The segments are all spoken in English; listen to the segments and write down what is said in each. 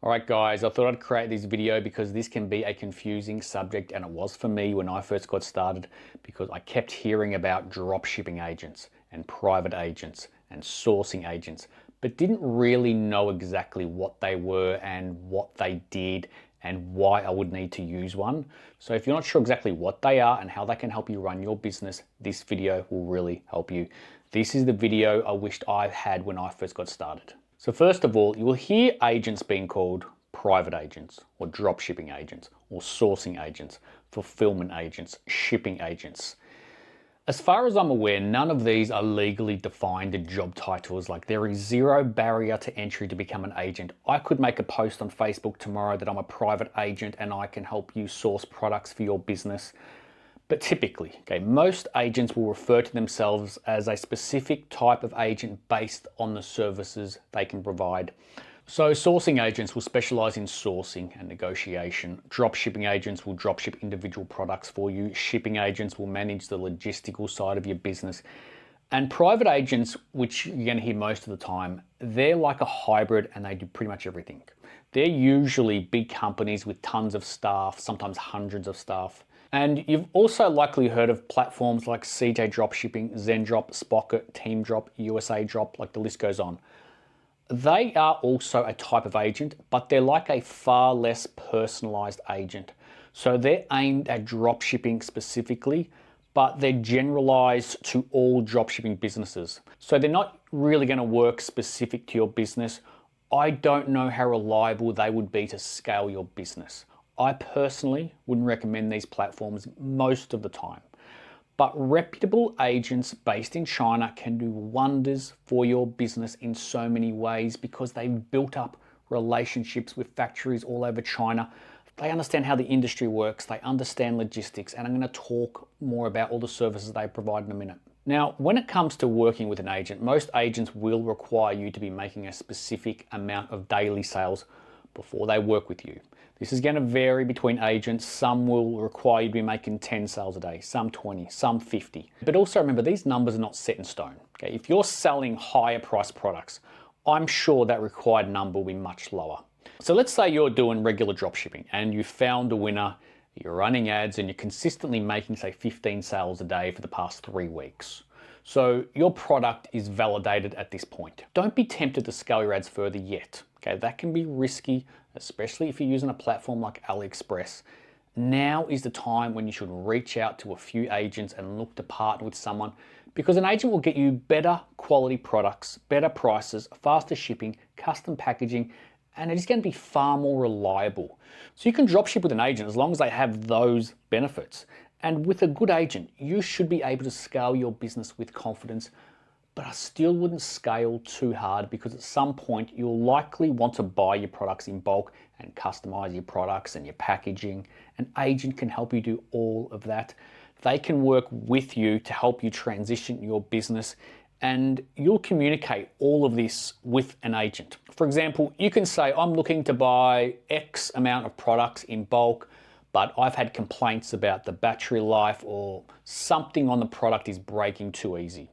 Alright guys, I thought I'd create this video because this can be a confusing subject, and it was for me when I first got started, because I kept hearing about dropshipping agents and private agents and sourcing agents, but didn't really know exactly what they were and what they did and why I would need to use one. So if you're not sure exactly what they are and how they can help you run your business, this video will really help you. This is the video I wished I had when I first got started. So first of all, you will hear agents being called private agents or dropshipping agents or sourcing agents, fulfillment agents, shipping agents. As far as I'm aware, none of these are legally defined job titles. Like, there is zero barrier to entry to become an agent. I could make a post on Facebook tomorrow that I'm a private agent and I can help you source products for your business. But typically, most agents will refer to themselves as a specific type of agent based on the services they can provide. So sourcing agents will specialize in sourcing and negotiation. Dropshipping agents will dropship individual products for you. Shipping agents will manage the logistical side of your business. And private agents, which you're going to hear most of the time, they're like a hybrid and they do pretty much everything. They're usually big companies with tons of staff, sometimes hundreds of staff. And you've also likely heard of platforms like CJ Dropshipping, Zendrop, Spocket, Teamdrop, USA Drop, like the list goes on. They are also a type of agent, but they're like a far less personalized agent. So they're aimed at dropshipping specifically, but they're generalized to all dropshipping businesses. So they're not really going to work specific to your business. I don't know how reliable they would be to scale your business. I personally wouldn't recommend these platforms most of the time. But reputable agents based in China can do wonders for your business in so many ways because they've built up relationships with factories all over China. They understand how the industry works, they understand logistics, and I'm going to talk more about all the services they provide in a minute. Now, when it comes to working with an agent, most agents will require you to be making a specific amount of daily sales before they work with you. This is going to vary between agents. Some will require you to be making 10 sales a day, some 20, some 50. But also remember, these numbers are not set in stone. If you're selling higher priced products, I'm sure that required number will be much lower. So let's say you're doing regular dropshipping and you found a winner, you're running ads and you're consistently making, say, 15 sales a day for the past 3 weeks. So your product is validated at this point. Don't be tempted to scale your ads further yet. That can be risky, especially if you're using a platform like AliExpress. Now is the time when you should reach out to a few agents and look to partner with someone, because an agent will get you better quality products, better prices, faster shipping, custom packaging, and it is going to be far more reliable. So you can dropship with an agent as long as they have those benefits. And with a good agent, you should be able to scale your business with confidence. But I still wouldn't scale too hard, because at some point you'll likely want to buy your products in bulk and customize your products and your packaging. An agent can help you do all of that. They can work with you to help you transition your business, and you'll communicate all of this with an agent. For example, you can say, I'm looking to buy X amount of products in bulk, but I've had complaints about the battery life or something on the product is breaking too easy.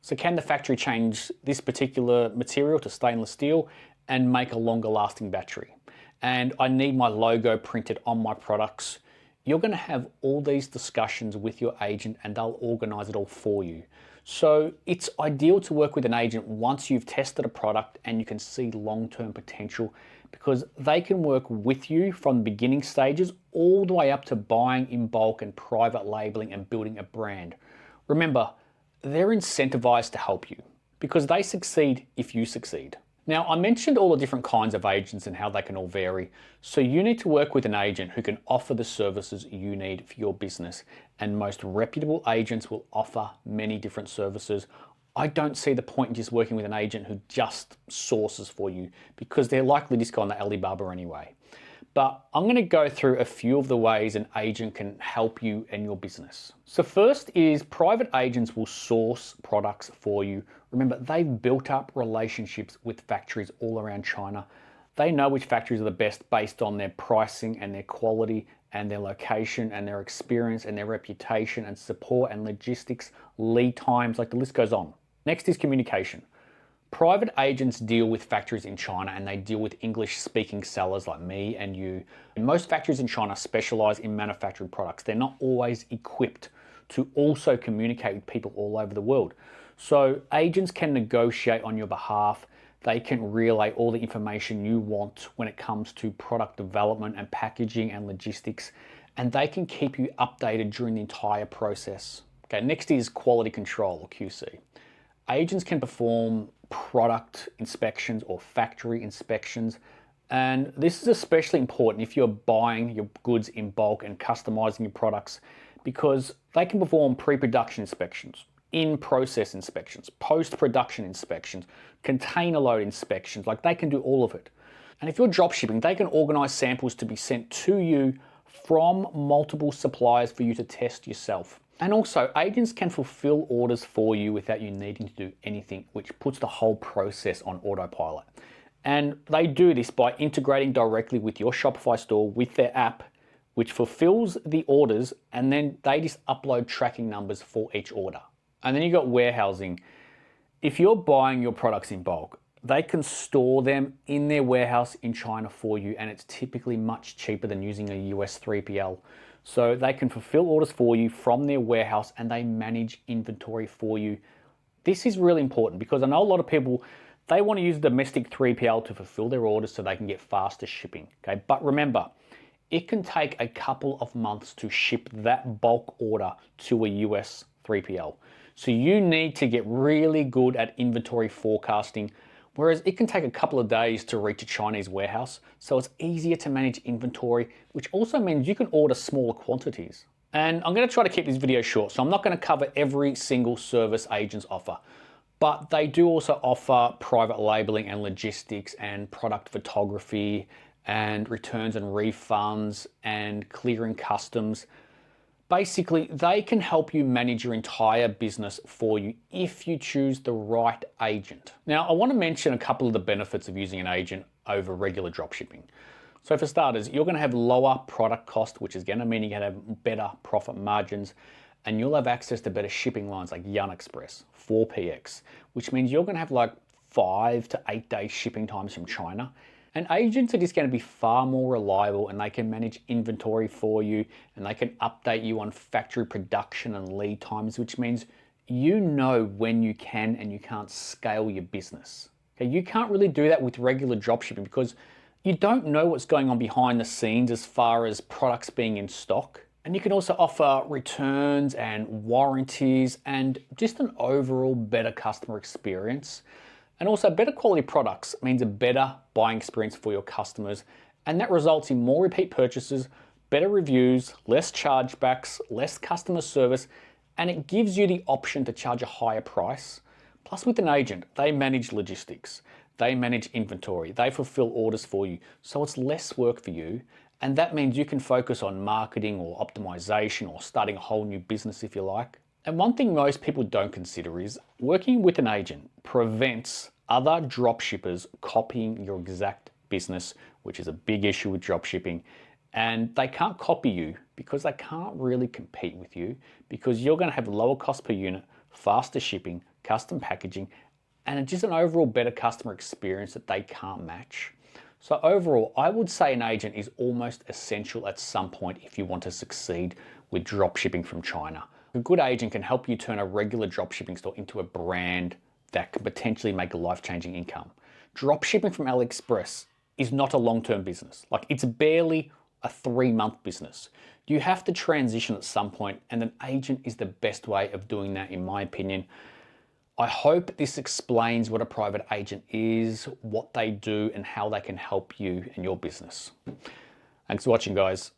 So can the factory change this particular material to stainless steel and make a longer lasting battery? And I need my logo printed on my products. You're going to have all these discussions with your agent and they'll organize it all for you. So it's ideal to work with an agent once you've tested a product and you can see long-term potential, because they can work with you from the beginning stages all the way up to buying in bulk and private labeling and building a brand. Remember, they're incentivized to help you because they succeed if you succeed. Now, I mentioned all the different kinds of agents and how they can all vary. So you need to work with an agent who can offer the services you need for your business. And most reputable agents will offer many different services. I don't see the point in just working with an agent who just sources for you, because they're likely just go on the Alibaba anyway. But I'm going to go through a few of the ways an agent can help you and your business. So first is private agents will source products for you. Remember, they've built up relationships with factories all around China. They know which factories are the best based on their pricing and their quality and their location and their experience and their reputation and support and logistics, lead times, like the list goes on. Next is communication. Private agents deal with factories in China and they deal with English-speaking sellers like me and you. And most factories in China specialize in manufactured products. They're not always equipped to also communicate with people all over the world. So agents can negotiate on your behalf. They can relay all the information you want when it comes to product development and packaging and logistics, and they can keep you updated during the entire process. Okay, next is quality control or QC. Agents can perform product inspections or factory inspections, and this is especially important if you're buying your goods in bulk and customizing your products, because they can perform pre-production inspections, in-process inspections, post-production inspections, container load inspections. Like, they can do all of it. And if you're dropshipping, they can organize samples to be sent to you from multiple suppliers for you to test yourself. And also, agents can fulfill orders for you without you needing to do anything, which puts the whole process on autopilot. And they do this by integrating directly with your Shopify store with their app, which fulfills the orders, and then they just upload tracking numbers for each order. And then you've got warehousing. If you're buying your products in bulk, they can store them in their warehouse in China for you, and it's typically much cheaper than using a US 3PL. So they can fulfill orders for you from their warehouse and they manage inventory for you. This is really important because I know a lot of people, they want to use domestic 3PL to fulfill their orders so they can get faster shipping. Okay, but remember, it can take a couple of months to ship that bulk order to a US 3PL. So you need to get really good at inventory forecasting, whereas it can take a couple of days to reach a Chinese warehouse. So it's easier to manage inventory, which also means you can order smaller quantities. And I'm going to try to keep this video short, so I'm not going to cover every single service agents offer, but they do also offer private labeling and logistics and product photography and returns and refunds and clearing customs. Basically, they can help you manage your entire business for you if you choose the right agent. Now, I want to mention a couple of the benefits of using an agent over regular dropshipping. So for starters, you're going to have lower product cost, which is going to mean you're going to have better profit margins, and you'll have access to better shipping lines like AliExpress, 4PX, which means you're going to have like 5 to 8 day shipping times from China. And agents are just going to be far more reliable, and they can manage inventory for you, and they can update you on factory production and lead times, which means you know when you can and you can't scale your business. Okay, you can't really do that with regular dropshipping because you don't know what's going on behind the scenes as far as products being in stock. And you can also offer returns and warranties and just an overall better customer experience. And also, better quality products means a better buying experience for your customers, and that results in more repeat purchases, better reviews, less chargebacks, less customer service, and it gives you the option to charge a higher price. Plus, with an agent, they manage logistics, they manage inventory, they fulfill orders for you, so it's less work for you, and that means you can focus on marketing or optimization or starting a whole new business if you like. And one thing most people don't consider is working with an agent prevents other dropshippers copying your exact business, which is a big issue with dropshipping. And they can't copy you because they can't really compete with you, because you're going to have lower cost per unit, faster shipping, custom packaging, and just an overall better customer experience that they can't match. So overall, I would say an agent is almost essential at some point if you want to succeed with dropshipping from China. A good agent can help you turn a regular dropshipping store into a brand that can potentially make a life-changing income. Dropshipping from AliExpress is not a long-term business. Like, it's barely a 3-month business. You have to transition at some point, and an agent is the best way of doing that, in my opinion. I hope this explains what a private agent is, what they do, and how they can help you in your business. Thanks for watching, guys.